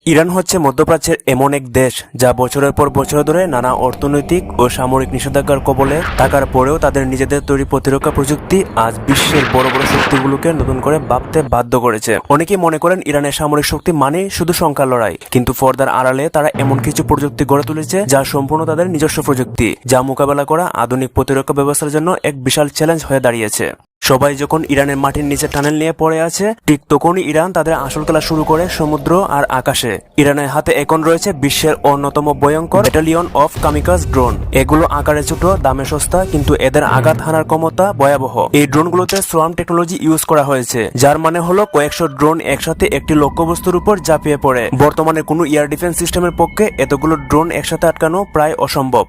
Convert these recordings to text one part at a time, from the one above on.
Iran হচ্ছে মধ্যপ্রাচ্যের এমন এক দেশ যা বছরের পর বছর ধরে নানা অর্থনৈতিক ও সামরিক নিষেধাজ্ঞার কবলে থাকার পরেও তাদের নিজেদের তৈরি প্রতিরক্ষা প্রযুক্তি আজ বিশ্বের বড় বড় শক্তিগুলোকে নতুন করে ভাবতে বাধ্য করেছে। অনেকেই মনে করেন ইরানের সামরিক শক্তি মানে শুধু সংখ্যার লড়াই, কিন্তু পর্দার আড়ালে তারা এমন কিছু প্রযুক্তি গড়ে তুলেছে যা সম্পূর্ণ তাদের নিজস্ব প্রযুক্তি, যা মোকাবেলা করা আধুনিক প্রতিরক্ষা ব্যবস্থার জন্য এক বিশাল চ্যালেঞ্জ হয়ে দাঁড়িয়েছে। সবাই যখন ইরানের মাটির নিচে টানেল নিয়ে পড়ে আছে, ঠিক তখনই ইরান তাদের আসল খেলা শুরু করে সমুদ্র আর আকাশে। ইরানের হাতে এখন রয়েছে বিশ্বের অন্যতম ভয়ঙ্কর ব্যাটালিয়ন অফ কামিকাজ ড্রোন। এগুলো আকারে ছোট, দামে সস্তা, কিন্তু এদের আঘাত হানার ক্ষমতা ভয়াবহ। এই ড্রোনগুলোতে সোয়ার্ম টেকনোলজি ইউজ করা হয়েছে, যার মানে হলো কয়েকশো ড্রোন একসাথে একটি লক্ষ্যবস্তুর উপর ঝাঁপিয়ে পড়ে। বর্তমানে কোনো এয়ার ডিফেন্স সিস্টেমের পক্ষে এতগুলো ড্রোন একসাথে আটকানো প্রায় অসম্ভব।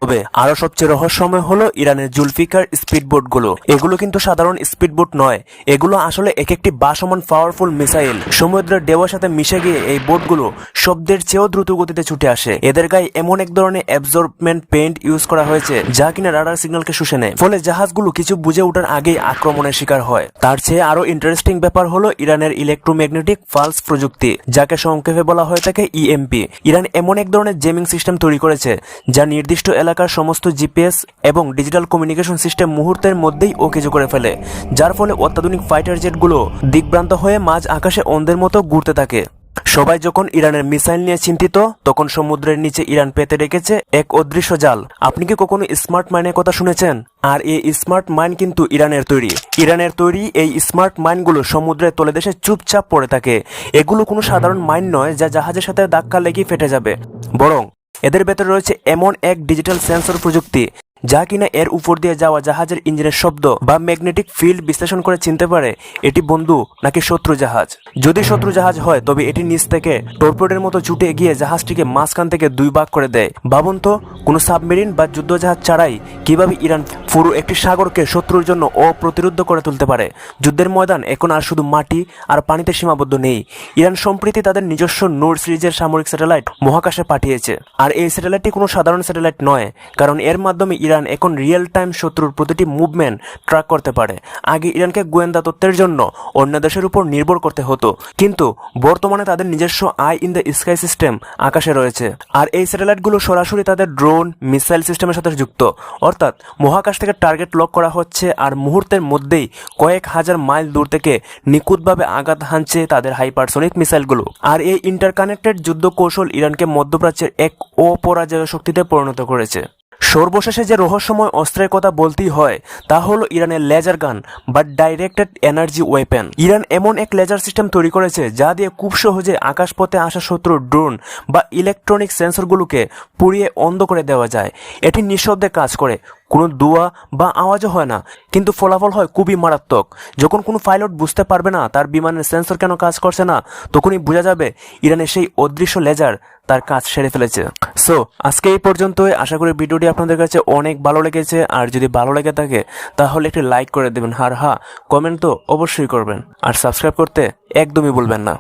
তবে আরো সবচেয়ে রহস্যময় হলো ইরানের জুলফিকার স্পিডবোট গুলো। এগুলো কিন্তু সাধারণ স্পিডবোট নয়, এগুলো আসলে এক একটি বাসমান পাওয়ারফুল মিসাইল। সমুদ্রের ঢেউয়ের সাথে মিশে গিয়ে এই বোটগুলো শব্দের চেয়েও দ্রুত গতিতে ছুটে আসে। এদের গায়ে এমন এক ধরনের অ্যাবজর্বমেন্ট পেইন্ট ইউজ করা হয়েছে যা কিনা রাডার সিগন্যালকে শুষে নেয়, ফলে জাহাজগুলো কিছু বুঝে ওঠার আগেই আক্রমণের শিকার হয়। তার চেয়ে আরো ইন্টারেস্টিং ব্যাপার হলো ইরানের ইলেকট্রোম্যাগনেটিক পালস প্রযুক্তি, যাকে সংক্ষেপে বলা হয়ে থাকে ইএমপি। ইরান এমন এক ধরনের জেমিং সিস্টেম তৈরি করেছে যা নির্দিষ্ট এলাকার সমস্ত জিপিএস এবং ডিজিটাল কমিউনিকেশন সিস্টেম মুহূর্তের মধ্যেই ওকেজো করে ফেলে, যার ফলে অত্যাধুনিক ফাইটার জেটগুলো দিকভ্রান্ত হয়ে মাঝ আকাশে অন্ধের মতো ঘুরতে থাকে। সবাই যখন ইরানের মিসাইল নিয়ে চিন্তিত, তখন সমুদ্রের নিচে ইরান পেতে রেখেছে এক অদৃশ্য জাল। আপনি কি কখনো স্মার্ট মাইনের কথা শুনেছেন? আর এই স্মার্ট মাইন কিন্তু ইরানের তৈরি এই স্মার্ট মাইনগুলো সমুদ্রের তলদেশে চুপচাপ পড়ে থাকে। এগুলো কোনো সাধারণ মাইন নয় যা জাহাজের সাথে ধাক্কা লেগে ফেটে যাবে, বরং এদের ভেতরে রয়েছে এমন এক ডিজিটাল সেন্সর প্রযুক্তি যা কিনা এর উপর দিয়ে যাওয়া জাহাজের ইঞ্জিনের শব্দ বা ম্যাগনেটিক ফিল্ড বিশ্লেষণ করে চিনতে পারে এটি বন্ধু নাকি শত্রু জাহাজ। যদি শত্রু জাহাজ হয় তবে এটি নিচ থেকে টর্পেডোর মতো ছুটে গিয়ে জাহাজটিকে মাঝখান থেকে দুই ভাগ করে দেয়। ভাবুন তো, কোনো সাবমেরিন বা যুদ্ধ জাহাজ ছাড়াই কিভাবে ইরান পুরো একটি সাগরকে শত্রুর জন্য অপ্রতিরোধ করে তুলতে পারে। যুদ্ধের ময়দান এখন আর শুধু মাটি আর পানিতে সীমাবদ্ধ নেই। ইরান সম্প্রতি তাদের নিজস্ব নূর সিরিজের সামরিক স্যাটেলাইট মহাকাশে পাঠিয়েছে। আর এই স্যাটেলাইটটি কোনো সাধারণ স্যাটেলাইট নয়, কারণ এর মাধ্যমে ইরান এখন রিয়েল টাইম শত্রুর প্রতিটি মুভমেন্ট ট্র্যাক করতে পারে। আগে ইরানকে গোয়েন্দা তথ্যের জন্য অন্য দেশের উপর নির্ভর করতে হতো, কিন্তু বর্তমানে তাদের নিজস্ব I in the sky system আকাশে রয়েছে। আর এই স্যাটেলাইটগুলো সরাসরি তাদের ড্রোন মিসাইল সিস্টেমের সাথে যুক্ত, অর্থাৎ মহাকাশ থেকে টার্গেট লক করা হচ্ছে আর মুহূর্তের মধ্যেই কয়েক হাজার মাইল দূর থেকে নিখুঁতভাবে আঘাত হানছে তাদের হাইপারসোনিক মিসাইলগুলো। আর এই ইন্টারকানেক্টেড যুদ্ধ কৌশল ইরানকে মধ্যপ্রাচ্যের এক অপরাজেয় শক্তিতে পরিণত করেছে। সর্বশেষে যে রহস্যময় অস্ত্রের কথা বলতেই হয় তা হলো ইরানের লেজার গান বা ডাইরেক্টেড এনার্জি ওয়েপেন। ইরান এমন এক লেজার সিস্টেম তৈরি করেছে যা দিয়ে খুব সহজে আকাশপথে আসা শত্রুর ড্রোন বা ইলেকট্রনিক সেন্সরগুলোকে পুড়িয়ে অন্ধ করে দেওয়া যায়। এটি নিঃশব্দে কাজ করে, কোনো ধোঁয়া বা আওয়াজও হয় না, কিন্তু ফলাফল হয় খুবই মারাত্মক। যখন কোনো পাইলট বুঝতে পারবে না তার বিমানের সেন্সর কেন কাজ করছে না, তখনই বোঝা যাবে ইরানের সেই অদৃশ্য লেজার তার কাজ সেরে ফেলেছে। সো আজকে এই পর্যন্তই। আশা করি ভিডিওটি আপনাদের কাছে অনেক ভালো লেগেছে। আর যদি ভালো লেগে থাকে তাহলে একটি লাইক করে দেবেন, আর হ্যাঁ, কমেন্ট তো অবশ্যই করবেন, আর সাবস্ক্রাইব করতে একদমই ভুলবেন না।